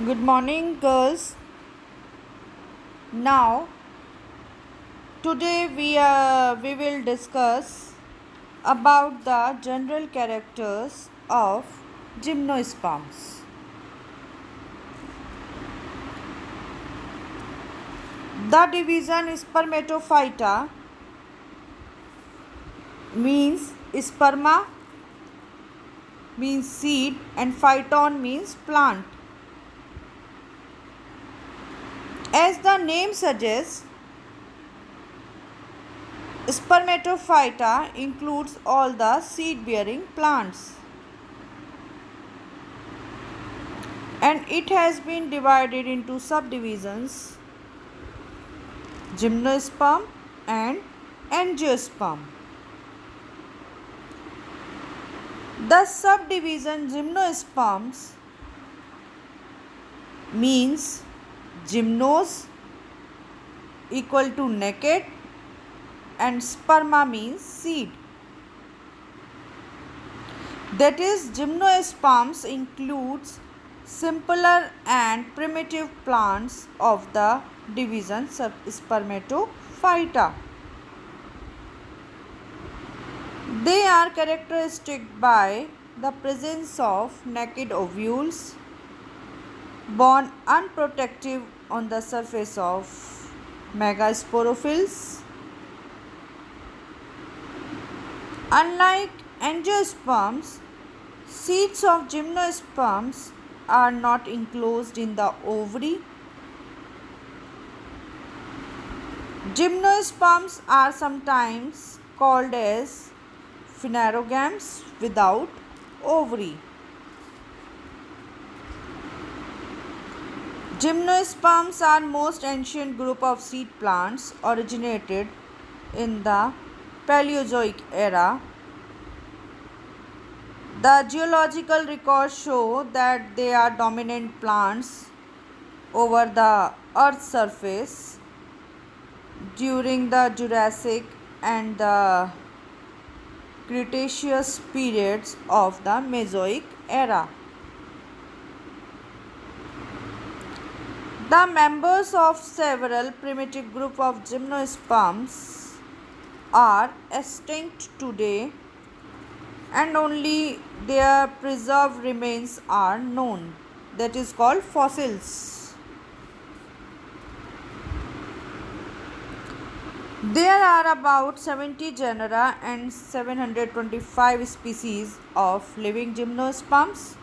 Good morning, girls. Now, today we will discuss about the general characters of gymnosperms. The division Spermatophyta means sperma means seed and phyton means plant. As the name suggests, Spermatophyta includes all the seed-bearing plants, and it has been divided into subdivisions: gymnosperm and angiosperm. The subdivision gymnosperms means gymnos equal to naked and sperma means seed. That is, gymnosperms includes simpler and primitive plants of the division Spermatophyta. They are characteristic by the presence of naked ovules borne unprotected on the surface of megasporophylls. Unlike angiosperms, seeds of gymnosperms are not enclosed in the ovary. Gymnosperms are sometimes called as phanerogams without ovary. Gymnosperms are most ancient group of seed plants originated in the Paleozoic era. The geological records show that they are dominant plants over the Earth's surface during the Jurassic and the Cretaceous periods of the Mesozoic era. The members of several primitive groups of gymnosperms are extinct today, and only their preserved remains are known. That is called fossils. There are about 70 genera and 725 species of living gymnosperms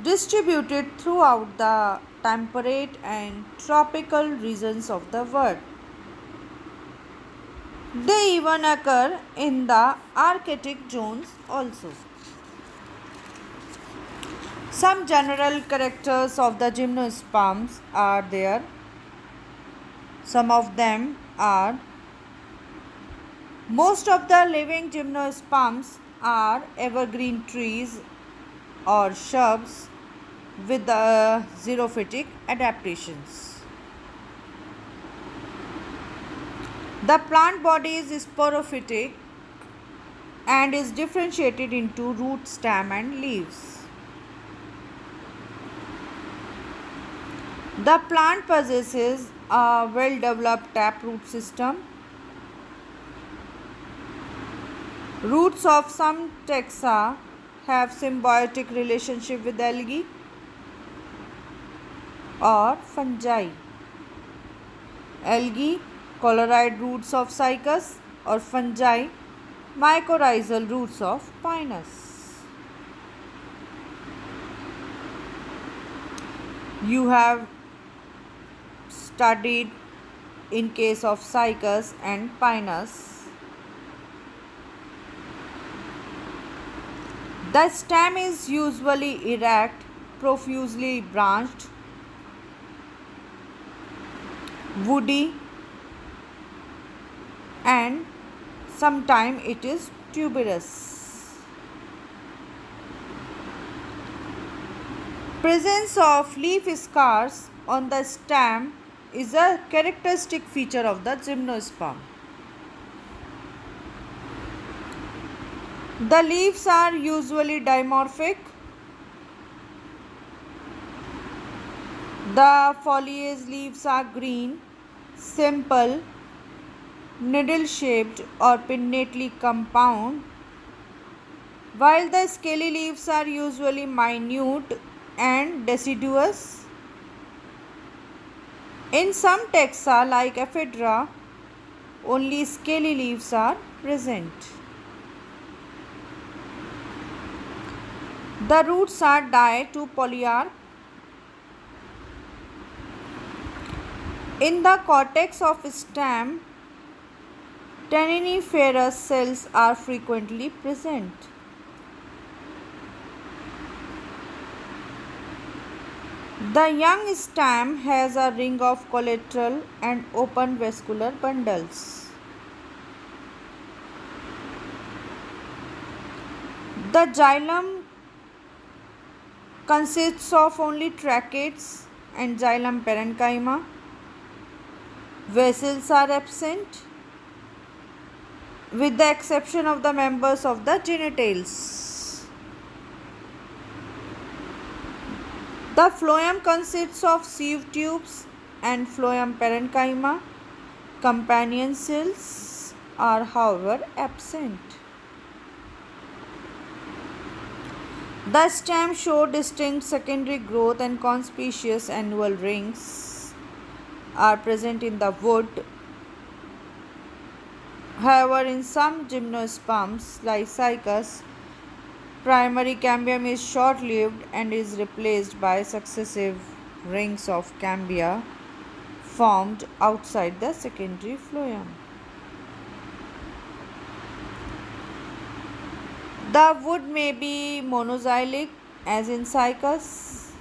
distributed throughout the temperate and tropical regions of the world. They even occur in the Arctic zones also. Some general characters of the gymnosperms are there. Some of them are: most of the living gymnosperms are evergreen trees or shrubs with xerophytic adaptations. The plant body is sporophytic and is differentiated into root, stem, and leaves. The plant possesses a well-developed taproot system. Roots of some taxa have symbiotic relationship with algae or fungi. Algae, colloid roots of cycas, or fungi, mycorrhizal roots of pinus. You have studied in case of cycas and pinus. The stem is usually erect, profusely branched, woody, and sometimes it is tuberous. Presence of leaf scars on the stem is a characteristic feature of the gymnosperm. The leaves are usually dimorphic. The foliage leaves are green, simple, needle-shaped or pinnately compound, while the scaly leaves are usually minute and deciduous. In some taxa like Ephedra, only scaly leaves are present. The roots are die to polyarch. In the cortex of stem, tanniniferous cells are frequently present. The young stem has a ring of collateral and open vascular bundles. The xylem consists of only tracheids and xylem parenchyma. Vessels are absent with the exception of the members of the genitals. The phloem consists of sieve tubes and phloem parenchyma. Companion cells are however absent. The stem show distinct secondary growth and conspicuous annual rings are present in the wood. However, in some gymnosperms like Cycas, primary cambium is short-lived and is replaced by successive rings of cambia formed outside the secondary phloem. The wood may be monoxylic as in Cycas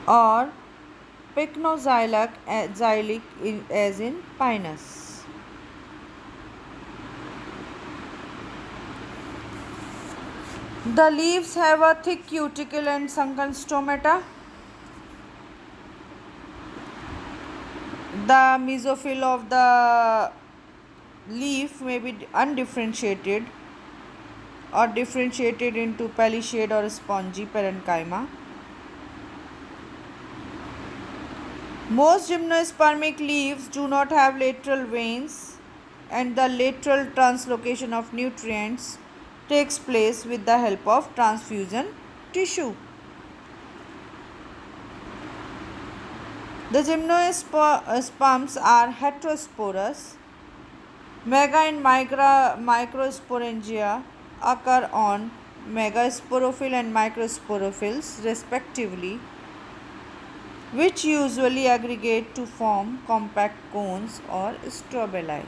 or pycnoxylic as in Pinus. The leaves have a thick cuticle and sunken stomata. The mesophyll of the leaf may be undifferentiated or differentiated into palisade or spongy parenchyma. Most gymnospermic leaves do not have lateral veins, and the lateral translocation of nutrients takes place with the help of transfusion tissue. The gymnosperms are heterosporous. Mega and microsporangia occur on megasporophyll and microsporophylls respectively, which usually aggregate to form compact cones or strobili.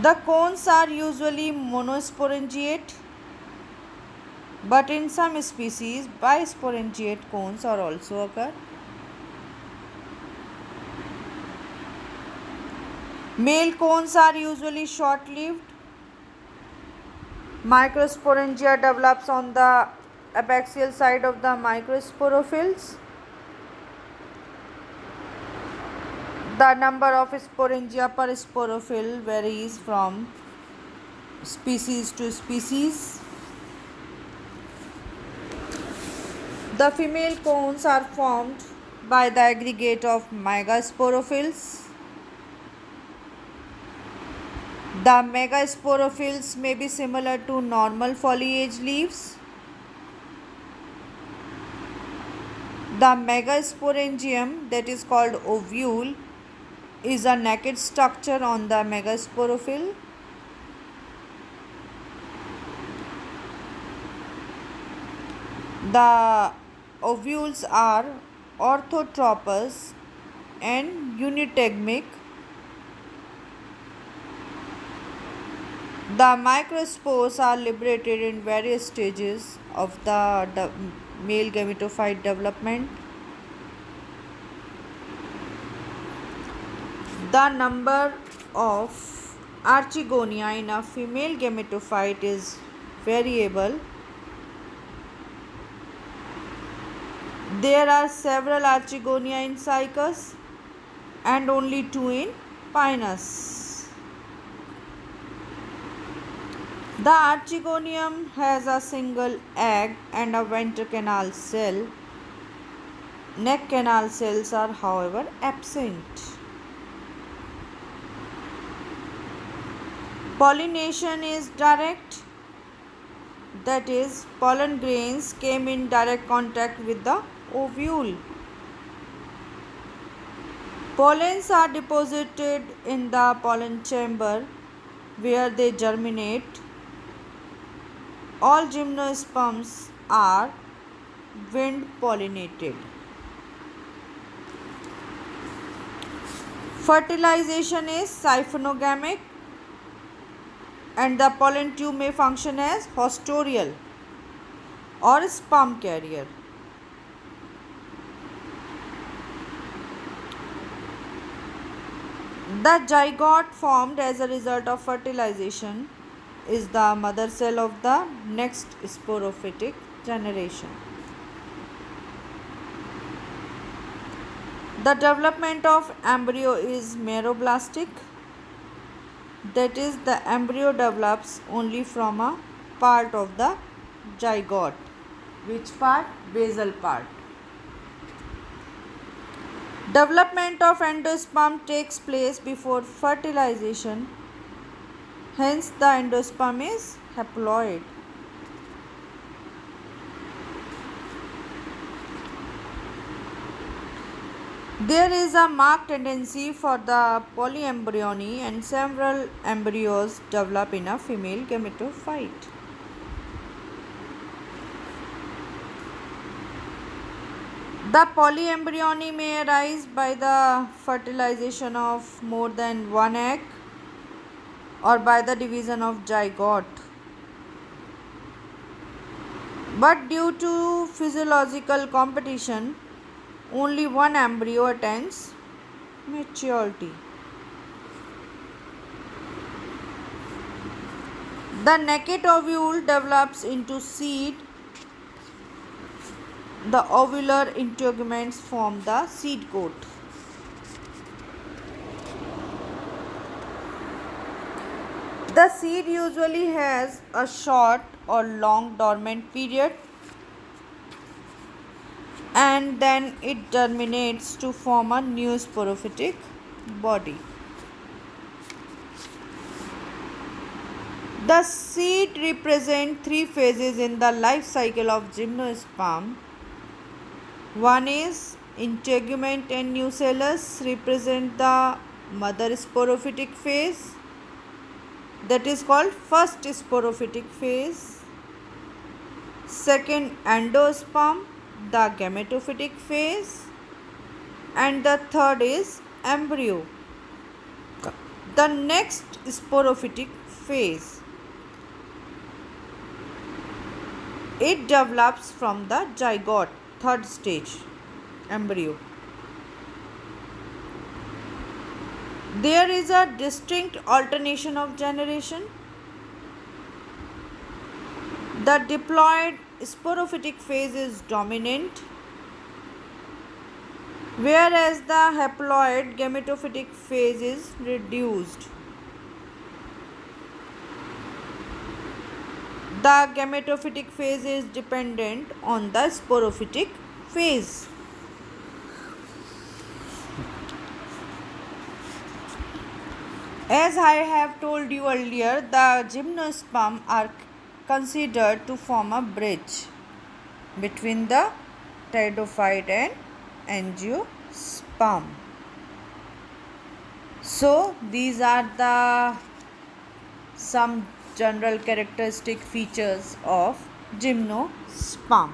The cones are usually monosporangiate, but in some species bisporangiate cones are also occur. Male cones are usually short-lived. Microsporangia develops on the abaxial side of the microsporophylls. The number of sporangia per sporophyll varies from species to species. The female cones are formed by the aggregate of megasporophylls. The megasporophylls may be similar to normal foliage leaves. The megasporangium, that is called ovule, is a naked structure on the megasporophyll. The ovules are orthotropous and unitegmic. The microspores are liberated in various stages of the male gametophyte development. The number of archegonia in a female gametophyte is variable. There are several archegonia in Cycas and only 2 in Pinus. The archegonium has a single egg and a ventral canal cell. Neck canal cells are, however, absent. Pollination is direct, that is, pollen grains came in direct contact with the ovule. Pollens are deposited in the pollen chamber where they germinate. All gymnosperms are wind pollinated. Fertilization is siphonogamic, and the pollen tube may function as hostorial or sperm carrier. The zygote formed as a result of fertilization is the mother cell of the next sporophytic generation. The development of embryo is meroblastic, that is, the embryo develops only from a part of the zygote. Which part? Basal part. Development of endosperm takes place before fertilization, hence the endosperm is haploid. There is a marked tendency for the polyembryony, and several embryos develop in a female gametophyte. The polyembryony may arise by the fertilization of more than one egg or by the division of zygote. But due to physiological competition, only one embryo attains maturity. The naked ovule develops into seed. The ovular integuments form the seed coat. The seed usually has a short or long dormant period, and then it germinates to form a new sporophytic body. The seed represents three phases in the life cycle of gymnosperm. One is integument and nucellus represent the mother sporophytic phase, that is called first sporophytic phase. Second, endosperm, the gametophytic phase, and the third is embryo, the next sporophytic phase. It develops from the zygote, third stage, embryo. There is a distinct alternation of generation. The diploid sporophytic phase is dominant, whereas the haploid gametophytic phase is reduced. The gametophytic phase is dependent on the sporophytic phase. As I have told you earlier, the gymnosperm are considered to form a bridge between the pteridophyte and angiosperm. So these are the some general characteristic features of gymnosperm.